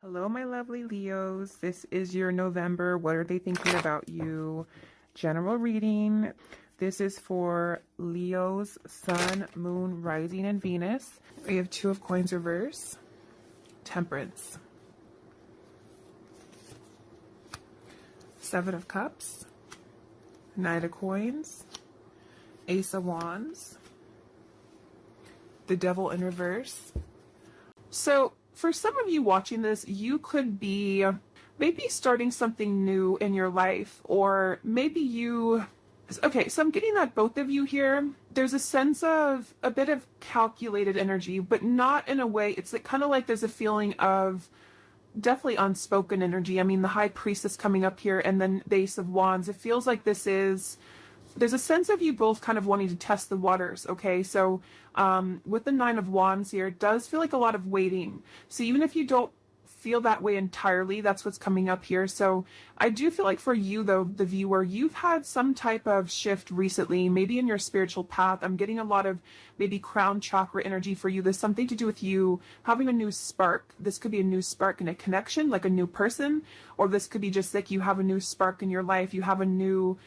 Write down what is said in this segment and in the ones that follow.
Hello, my lovely Leos. This is your November. What are they thinking about you? General reading. This is for Leo's Sun, Moon, Rising, and Venus. We have Two of Coins reverse, Temperance, Seven of Cups, Knight of Coins, Ace of Wands, the Devil in reverse. So for some of you watching this, you could be maybe starting something new in your life, or maybe okay, so I'm getting that both of you here, there's a sense of a bit of calculated energy, but not in a way, it's like kind of like there's a feeling of definitely unspoken energy. I mean, the High Priestess coming up here and then the Ace of Wands, it feels like there's a sense of you both kind of wanting to test the waters, okay? So with the Nine of Wands here, it does feel like a lot of waiting. So even if you don't feel that way entirely, that's what's coming up here. So I do feel like for you, though, the viewer, you've had some type of shift recently, maybe in your spiritual path. I'm getting a lot of maybe crown chakra energy for you. There's something to do with you having a new spark. This could be a new spark in a connection, like a new person, or this could be just like you have a new spark in your life. You have a new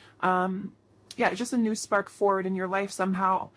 just a new spark forward in your life somehow.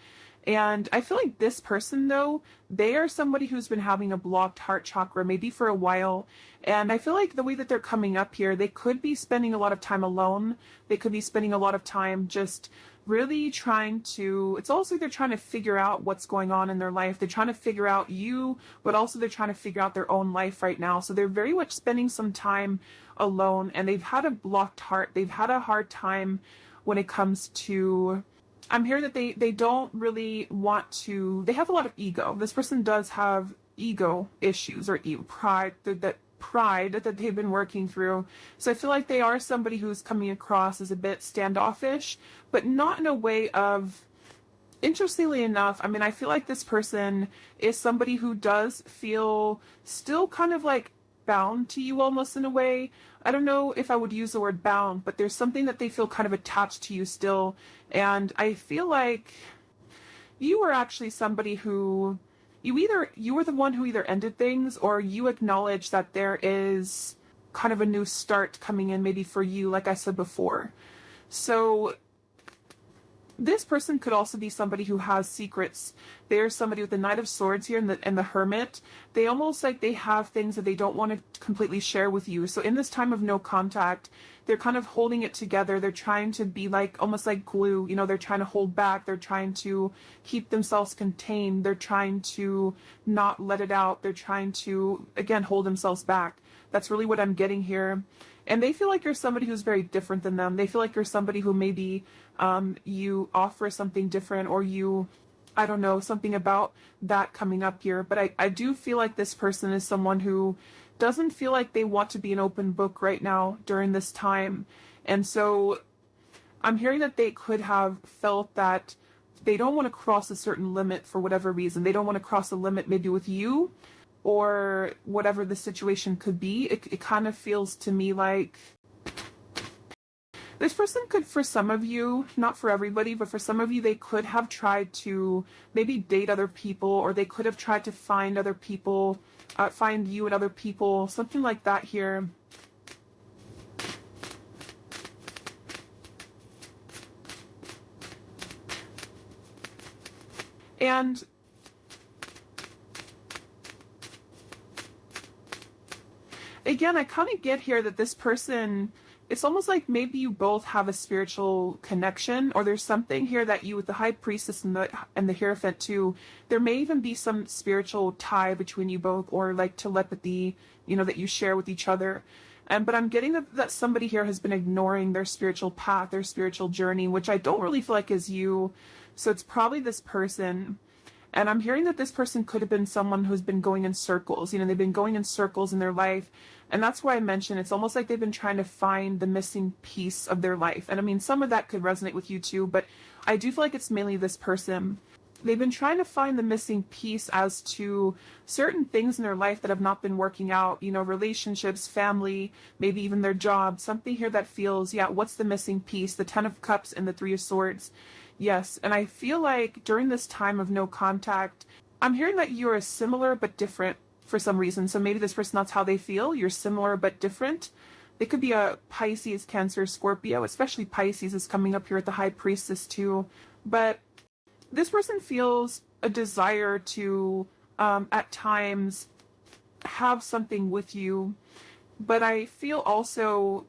And I feel like this person, though, they are somebody who's been having a blocked heart chakra maybe for a while. And I feel like the way that they're coming up here, they could be spending a lot of time alone. They could be spending a lot of time just really trying to, it's almost like they're trying to figure out what's going on in their life. They're trying to figure out you, but also they're trying to figure out their own life right now. So they're very much spending some time alone, and they've had a blocked heart. They've had a hard time when it comes to, I'm hearing that they don't really want to, they have a lot of ego. This person does have ego issues or pride, that pride that they've been working through. So I feel like they are somebody who's coming across as a bit standoffish, but not in a way of, interestingly enough, I mean, I feel like this person is somebody who does feel still kind of like bound to you almost in a way. I don't know if I would use the word bound, but there's something that they feel kind of attached to you still. And I feel like you are actually somebody who you were the one who either ended things, or you acknowledge that there is kind of a new start coming in maybe for you, like I said before. So this person could also be somebody who has secrets. They're somebody with the Knight of Swords here and the Hermit. They almost like they have things that they don't want to completely share with you. So in this time of no contact, they're kind of holding it together. They're trying to be like almost like glue. You know, they're trying to hold back. They're trying to keep themselves contained. They're trying to not let it out. They're trying to, again, hold themselves back. That's really what I'm getting here. And they feel like you're somebody who's very different than them. They feel like you're somebody who maybe you offer something different, or you, I don't know, something about that coming up here. But I do feel like this person is someone who doesn't feel like they want to be an open book right now during this time. And so I'm hearing that they could have felt that they don't want to cross a certain limit for whatever reason. They don't want to cross a limit maybe with you, or whatever the situation could be. It kind of feels to me like this person could, for some of you, not for everybody, but for some of you, they could have tried to maybe date other people, or they could have tried to find other people, find you and other people, something like that here. And again, I kind of get here that this person, it's almost like maybe you both have a spiritual connection, or there's something here that you, with the High Priestess and the Hierophant too, there may even be some spiritual tie between you both, or like telepathy, you know, that you share with each other. But I'm getting that somebody here has been ignoring their spiritual path, their spiritual journey, which I don't really feel like is you. So it's probably this person. And I'm hearing that this person could have been someone who's been going in circles. You know, they've been going in circles in their life. And that's why I mentioned it's almost like they've been trying to find the missing piece of their life. And I mean, some of that could resonate with you too, but I do feel like it's mainly this person. They've been trying to find the missing piece as to certain things in their life that have not been working out, you know, relationships, family, maybe even their job, something here that feels, yeah, what's the missing piece? The Ten of Cups and the Three of Swords. Yes, and I feel like during this time of no contact, I'm hearing that you are similar but different. for some reason. So maybe this person, that's how they feel. You're similar but different. They could be a Pisces, Cancer, Scorpio, especially Pisces is coming up here at the High Priestess too. But this person feels a desire to, at times, have something with you. But I feel also,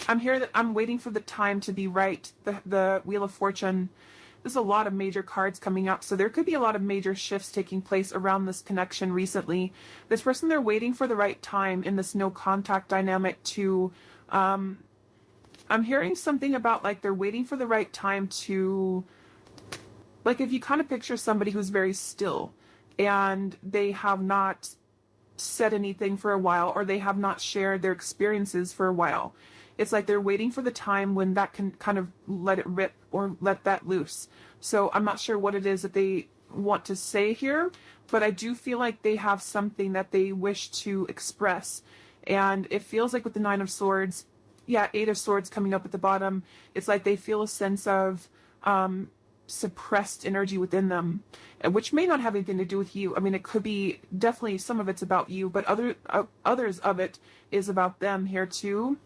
I'm here that I'm waiting for the time to be right. The Wheel of Fortune. There's a lot of major cards coming up, so there could be a lot of major shifts taking place around this connection recently. This person, they're waiting for the right time in this no contact dynamic to, I'm hearing something about like they're waiting for the right time to, like if you kind of picture somebody who's very still and they have not said anything for a while, or they have not shared their experiences for a while. It's like they're waiting for the time when that can kind of let it rip or let that loose. So I'm not sure what it is that they want to say here, but I do feel like they have something that they wish to express. And it feels like with the Nine of Swords, yeah, Eight of Swords coming up at the bottom, it's like they feel a sense of suppressed energy within them, which may not have anything to do with you. I mean, it could be, definitely some of it's about you, but others of it is about them here too.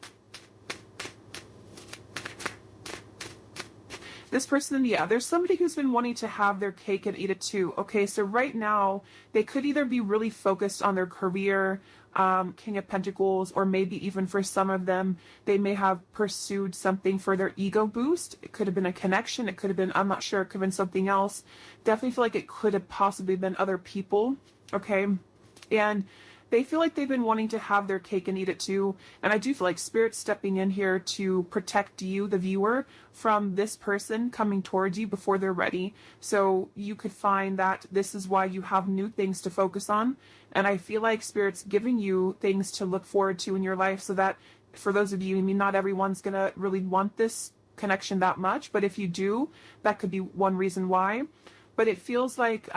This person, yeah, there's somebody who's been wanting to have their cake and eat it too. Okay, so right now, they could either be really focused on their career, King of Pentacles, or maybe even for some of them, they may have pursued something for their ego boost. It could have been a connection. It could have been, I'm not sure, it could have been something else. Definitely feel like it could have possibly been other people, okay? And they feel like they've been wanting to have their cake and eat it too. And I do feel like Spirit's stepping in here to protect you, the viewer, from this person coming towards you before they're ready. So you could find that this is why you have new things to focus on. And I feel like Spirit's giving you things to look forward to in your life, so that for those of you, I mean, not everyone's going to really want this connection that much. But if you do, that could be one reason why. But it feels like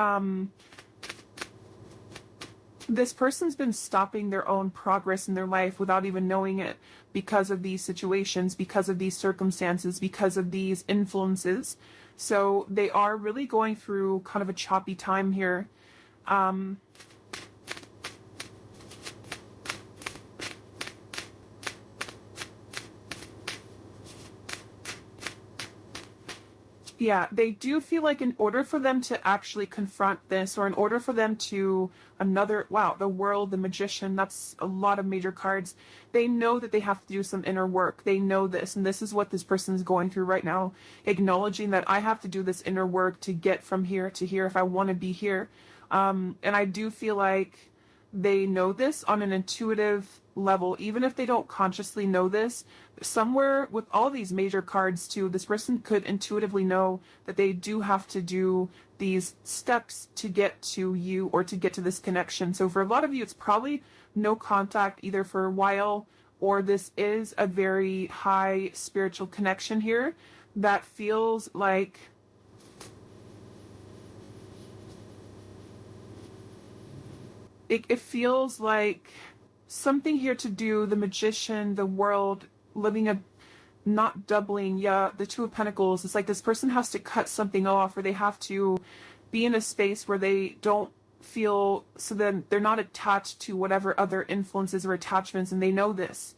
this person's been stopping their own progress in their life without even knowing it, because of these situations, because of these circumstances, because of these influences. So they are really going through kind of a choppy time here. Yeah, they do feel like in order for them to actually confront this, or in order for them to wow, the World, the Magician, that's a lot of major cards. They know that they have to do some inner work. They know this, and this is what this person is going through right now, acknowledging that I have to do this inner work to get from here to here if I want to be here. And I do feel like they know this on an intuitive level, even if they don't consciously know this. Somewhere with all these major cards too, this person could intuitively know that they do have to do these steps to get to you, or to get to this connection. So for a lot of you, it's probably no contact either for a while, or this is a very high spiritual connection here that feels like it feels like something here to do, the Magician, the World, living a, not doubling, yeah, the Two of Pentacles. It's like this person has to cut something off, or they have to be in a space where they don't feel, so then they're not attached to whatever other influences or attachments, and they know this.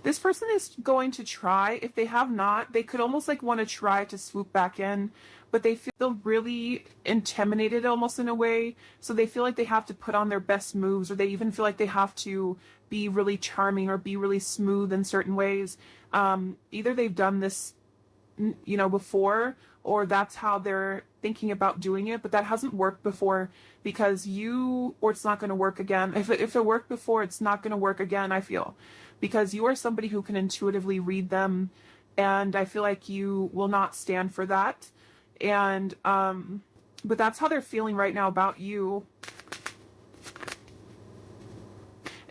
This person is going to try. If they have not, they could almost like want to try to swoop back in, but they feel really intimidated almost in a way. So they feel like they have to put on their best moves, or they even feel like they have to be really charming or be really smooth in certain ways. Either they've done this, you know, before, or that's how they're thinking about doing it, but that hasn't worked before, because or it's not going to work again. If it worked before, it's not going to work again, I feel, because you are somebody who can intuitively read them, and I feel like you will not stand for that. And but that's how they're feeling right now about you.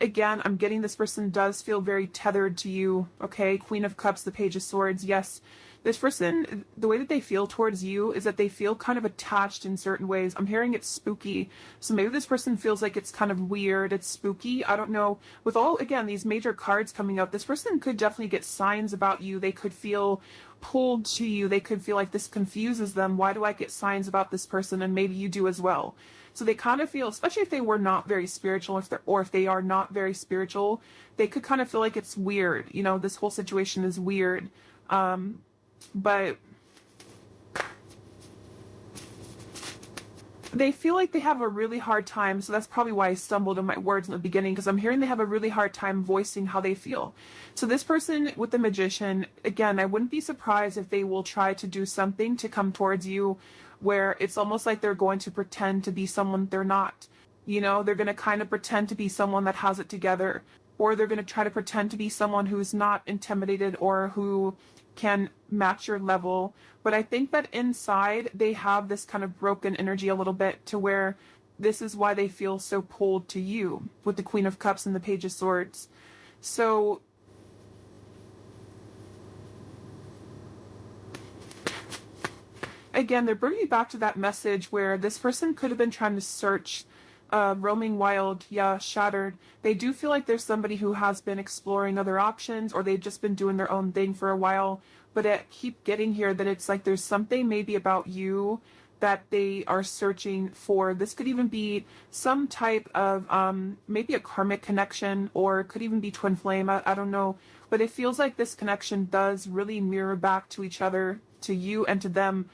Again, I'm getting this person does feel very tethered to you. Okay, Queen of Cups, the Page of Swords. Yes, This person, the way that they feel towards you is that they feel kind of attached in certain ways. I'm hearing it's spooky. So maybe this person feels like it's kind of weird, it's spooky. I don't know. With all, again, these major cards coming up, this person could definitely get signs about you. They could feel pulled to you. They could feel like this confuses them. Why do I get signs about this person? And maybe you do as well. So they kind of feel, especially if they were not very spiritual, if they are not very spiritual, they could kind of feel like it's weird. You know, this whole situation is weird. But they feel like they have a really hard time. So that's probably why I stumbled in my words in the beginning, because I'm hearing they have a really hard time voicing how they feel. So this person with the Magician, again, I wouldn't be surprised if they will try to do something to come towards you where it's almost like they're going to pretend to be someone they're not. You know, they're going to kind of pretend to be someone that has it together, or they're going to try to pretend to be someone who's not intimidated or who can match your level. But I think that inside they have this kind of broken energy a little bit, to where this is why they feel so pulled to you with the Queen of Cups and the Page of Swords. So again, they're bringing me back to that message where this person could have been trying to search, roaming wild, shattered. They do feel like there's somebody who has been exploring other options, or they've just been doing their own thing for a while. But I keep getting here that it's like there's something maybe about you that they are searching for. This could even be some type of maybe a karmic connection, or it could even be twin flame. I don't know. But it feels like this connection does really mirror back to each other, to you and to them,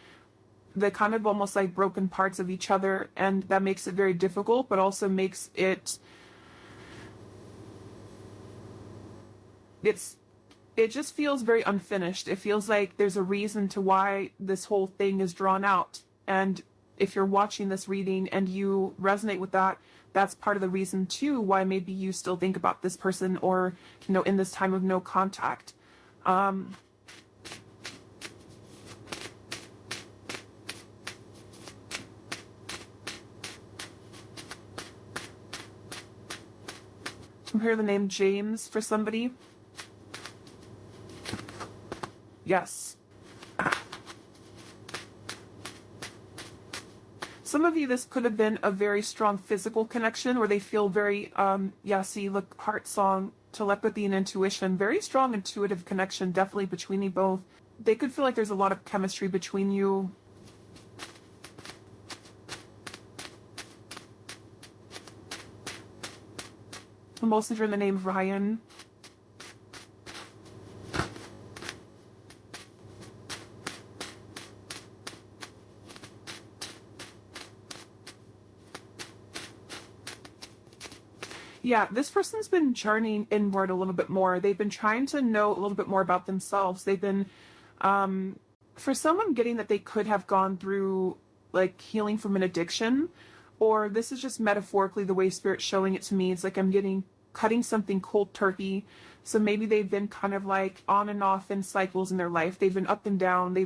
the kind of almost like broken parts of each other, and that makes it very difficult, but also makes it just feels very unfinished. It feels like there's a reason to why this whole thing is drawn out. And if you're watching this reading and you resonate with that, that's part of the reason too why maybe you still think about this person, or, you know, in this time of no contact. I'm hearing the name James for somebody. Yes. Some of you, this could have been a very strong physical connection where they feel very, see, look, heart song, telepathy and intuition, very strong intuitive connection, definitely between you both. They could feel like there's a lot of chemistry between you. I'm mostly hearing the name Ryan. Yeah, this person's been journeying inward a little bit more. They've been trying to know a little bit more about themselves. They've been, for some, I'm getting that they could have gone through like healing from an addiction, or this is just metaphorically the way Spirit's showing it to me. It's like I'm getting cutting something cold turkey. So maybe they've been kind of like on and off in cycles in their life. They've been up and down. They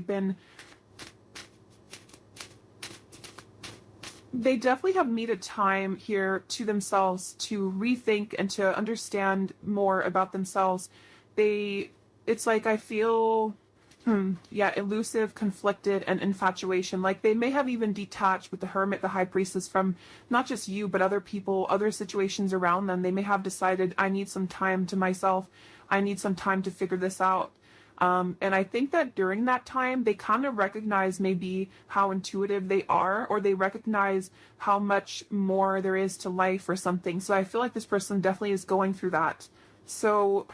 definitely have needed time here to themselves to rethink and to understand more about themselves. It's like I feel, elusive, conflicted, and infatuation. Like they may have even detached with the Hermit, the High Priestess, from not just you, but other people, other situations around them. They may have decided, I need some time to myself. I need some time to figure this out. And I think that during that time, they kind of recognize maybe how intuitive they are, or they recognize how much more there is to life or something. So I feel like this person definitely is going through that. So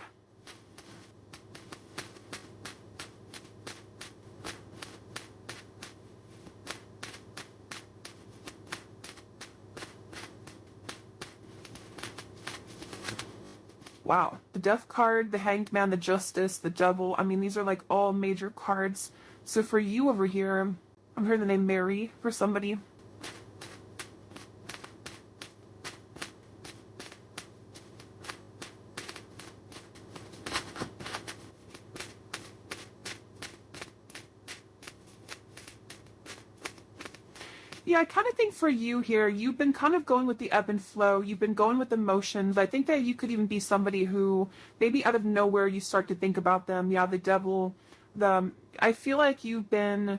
wow, the Death card, the Hanged Man, the Justice, the Devil. I mean, these are like all major cards. So for you over here, I'm hearing the name Mary for somebody. Yeah, I kind of think for you here, you've been kind of going with the ebb and flow. You've been going with emotions. I think that you could even be somebody who maybe out of nowhere you start to think about them. Yeah, the Devil. I feel like you've been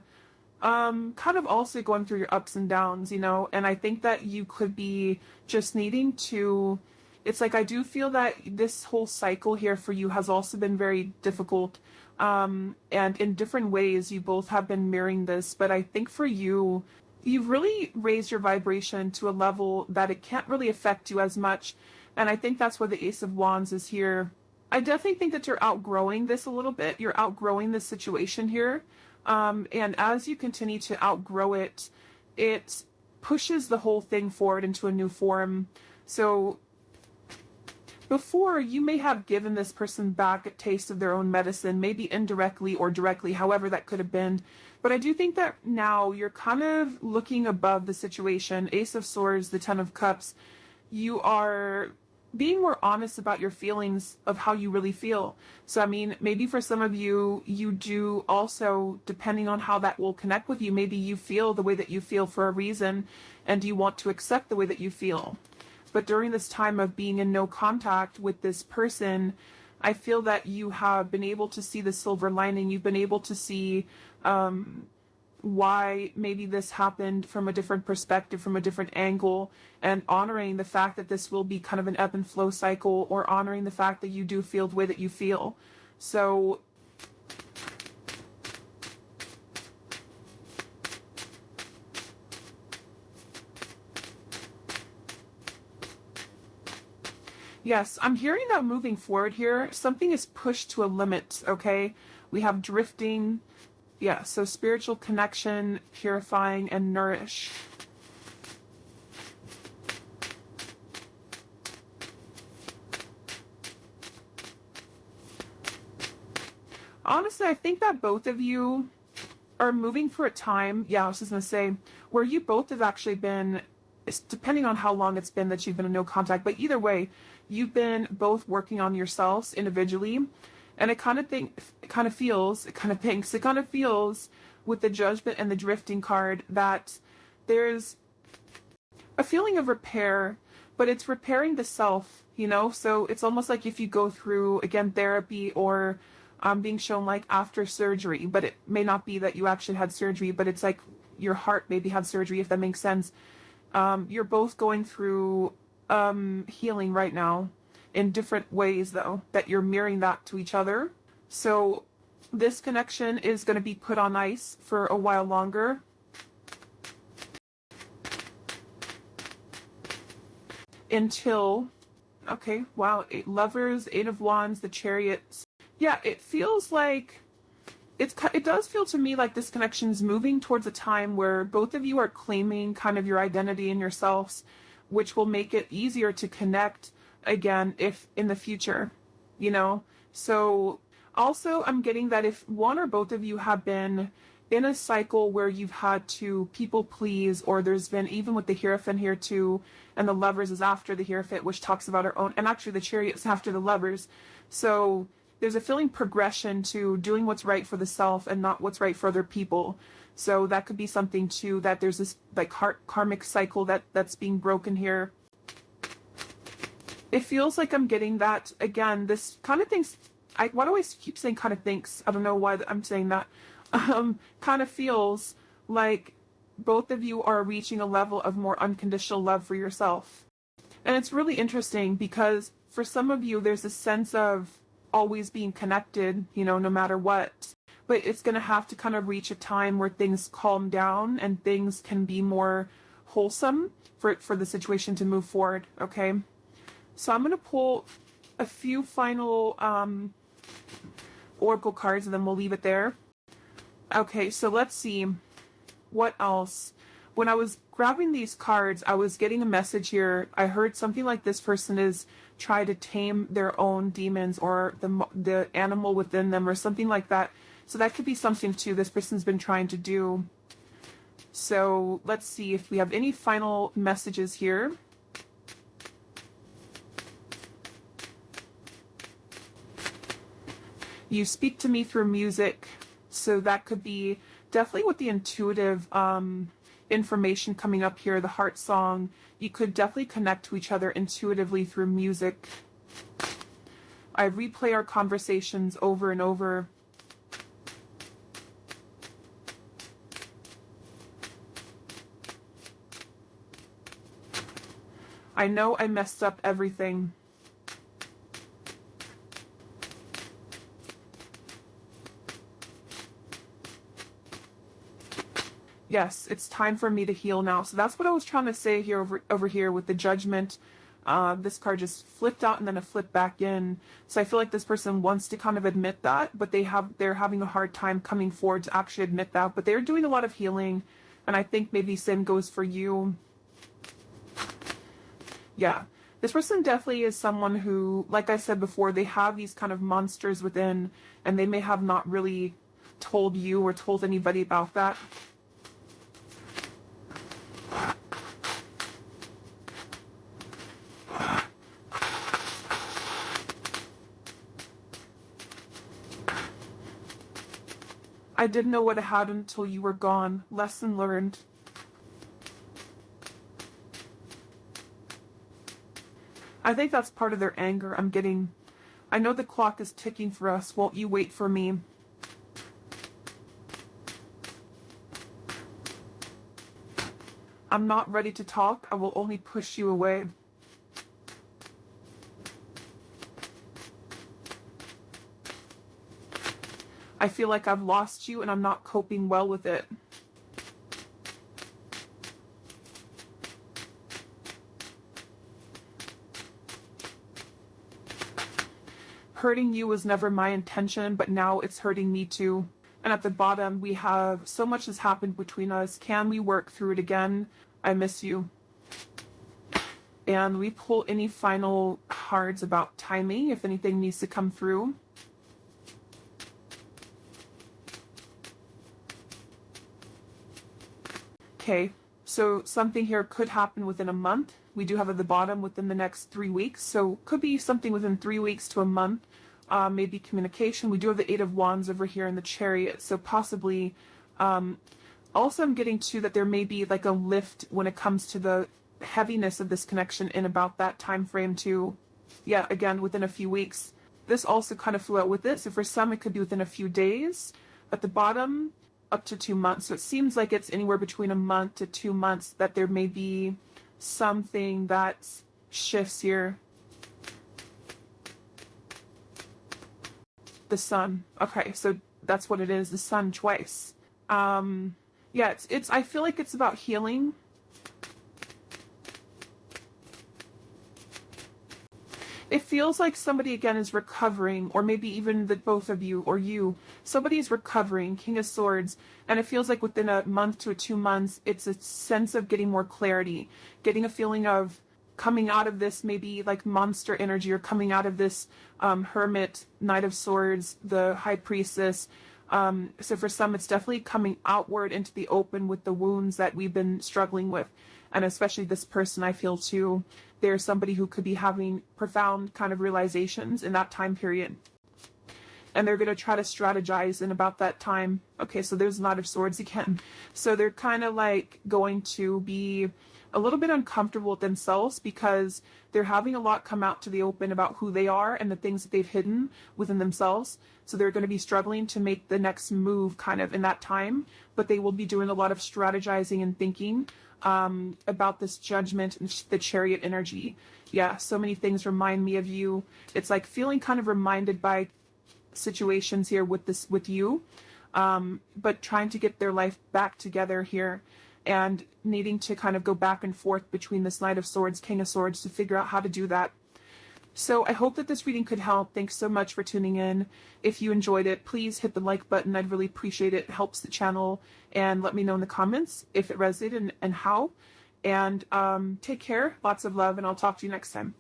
kind of also going through your ups and downs, you know, and I think that you could be just needing to, it's like I do feel that this whole cycle here for you has also been very difficult. And in different ways, you both have been mirroring this, but I think for you, you've really raised your vibration to a level that it can't really affect you as much. And I think that's where the Ace of Wands is here. I definitely think that you're outgrowing this a little bit. You're outgrowing this situation here. And as you continue to outgrow it, it pushes the whole thing forward into a new form. So before, you may have given this person back a taste of their own medicine, maybe indirectly or directly, however that could have been. But I do think that now you're kind of looking above the situation. Ace of Swords, the Ten of Cups, you are being more honest about your feelings of how you really feel. So, I mean, maybe for some of you, you do also, depending on how that will connect with you, maybe you feel the way that you feel for a reason, and you want to accept the way that you feel. But during this time of being in no contact with this person, I feel that you have been able to see the silver lining. You've been able to see why maybe this happened from a different perspective, from a different angle, and honoring the fact that this will be kind of an ebb and flow cycle, or honoring the fact that you do feel the way that you feel. So yes, I'm hearing that moving forward here, something is pushed to a limit, okay? We have drifting, yeah, so spiritual connection, purifying, and nourish. Honestly, I think that both of you are moving for a time, yeah, I was just going to say, where you both have actually been, depending on how long it's been that you've been in no contact, but either way, you've been both working on yourselves individually. And it kind of feels with the Judgment and the Drifting card that there's a feeling of repair, but it's repairing the self, you know? So it's almost like if you go through, again, therapy, or being shown like after surgery, but it may not be that you actually had surgery, but it's like your heart maybe had surgery, if that makes sense. You're both going through healing right now in different ways, though, that you're mirroring that to each other. So this connection is going to be put on ice for a while longer. Until, okay, wow, Lovers, Eight of Wands, the Chariots. Yeah, it feels like, it does feel to me like this connection is moving towards a time where both of you are claiming kind of your identity and yourselves, which will make it easier to connect again if in the future, you know? So also I'm getting that if one or both of you have been in a cycle where you've had to people please, or there's been, even with the Hierophant here too, and the Lovers is after the Hierophant, which talks about our own, and actually the Chariot's after the Lovers. So there's a feeling progression to doing what's right for the self and not what's right for other people. So that could be something too, that there's this like karmic cycle that's being broken here. It feels like I'm getting that, again, this kind of things, why do I keep saying kind of thinks? I don't know why I'm saying that. Kind of feels like both of you are reaching a level of more unconditional love for yourself. And it's really interesting because for some of you, there's a sense of always being connected, you know, no matter what. But it's going to have to kind of reach a time where things calm down and things can be more wholesome for the situation to move forward, okay? So I'm going to pull a few final oracle cards and then we'll leave it there. Okay, so let's see. What else? When I was grabbing these cards, I was getting a message here. I heard something like this person is trying to tame their own demons or the animal within them or something like that. So that could be something too this person's been trying to do. So let's see if we have any final messages here. You speak to me through music. So that could be definitely with the intuitive information coming up here, the heart song. You could definitely connect to each other intuitively through music. I replay our conversations over and over. I know I messed up everything. Yes, it's time for me to heal now. So that's what I was trying to say here over here with the Judgment. This card just flipped out and then it flipped back in. So I feel like this person wants to kind of admit that, but they're having a hard time coming forward to actually admit that. But they're doing a lot of healing, and I think maybe same goes for you. Yeah. This person definitely is someone who, like I said before, they have these kind of monsters within, and they may have not really told you or told anybody about that. I didn't know what I had until you were gone. Lesson learned. I think that's part of their anger. I know the clock is ticking for us. Won't you wait for me? I'm not ready to talk. I will only push you away. I feel like I've lost you and I'm not coping well with it. Hurting you was never my intention, but now it's hurting me too. And at the bottom, we have so much has happened between us. Can we work through it again? I miss you. And we pull any final cards about timing, if anything needs to come through. Okay, so something here could happen within a month. We do have at the bottom within the next 3 weeks. So could be something within 3 weeks to a month. Maybe communication. We do have the Eight of Wands over here in the Chariot. So possibly, also I'm getting to that there may be like a lift when it comes to the heaviness of this connection in about that time frame too. Yeah, again, within a few weeks. This also kind of flew out with it. So for some, it could be within a few days. At the bottom, up to 2 months. So it seems like it's anywhere between a month to 2 months that there may be something that shifts here. The Sun. Okay, so that's what it is. The Sun twice. Yeah, it's I feel like it's about healing. It feels like somebody again is recovering, or maybe even the both of you or you. Somebody is recovering, King of Swords, and it feels like within a month to 2 months, it's a sense of getting more clarity, getting a feeling of coming out of this maybe like monster energy, or coming out of this Hermit, Knight of Swords, the High Priestess. So for some, it's definitely coming outward into the open with the wounds that we've been struggling with. And especially this person, I feel too, there's somebody who could be having profound kind of realizations in that time period. And they're going to try to strategize in about that time. Okay, so there's Knight of Swords again. So they're kind of like going to be a little bit uncomfortable with themselves because they're having a lot come out to the open about who they are and the things that they've hidden within themselves. So they're going to be struggling to make the next move kind of in that time, but they will be doing a lot of strategizing and thinking about this Judgment and the Chariot energy. Yeah, so many things remind me of you. It's like feeling kind of reminded by situations here with you, but trying to get their life back together here and needing to kind of go back and forth between this Knight of Swords, King of Swords to figure out how to do that. So I hope that this reading could help. Thanks so much for tuning in. If you enjoyed it, please hit the like button. I'd really appreciate it. It helps the channel. And let me know in the comments if it resonated and how. And take care. Lots of love, and I'll talk to you next time.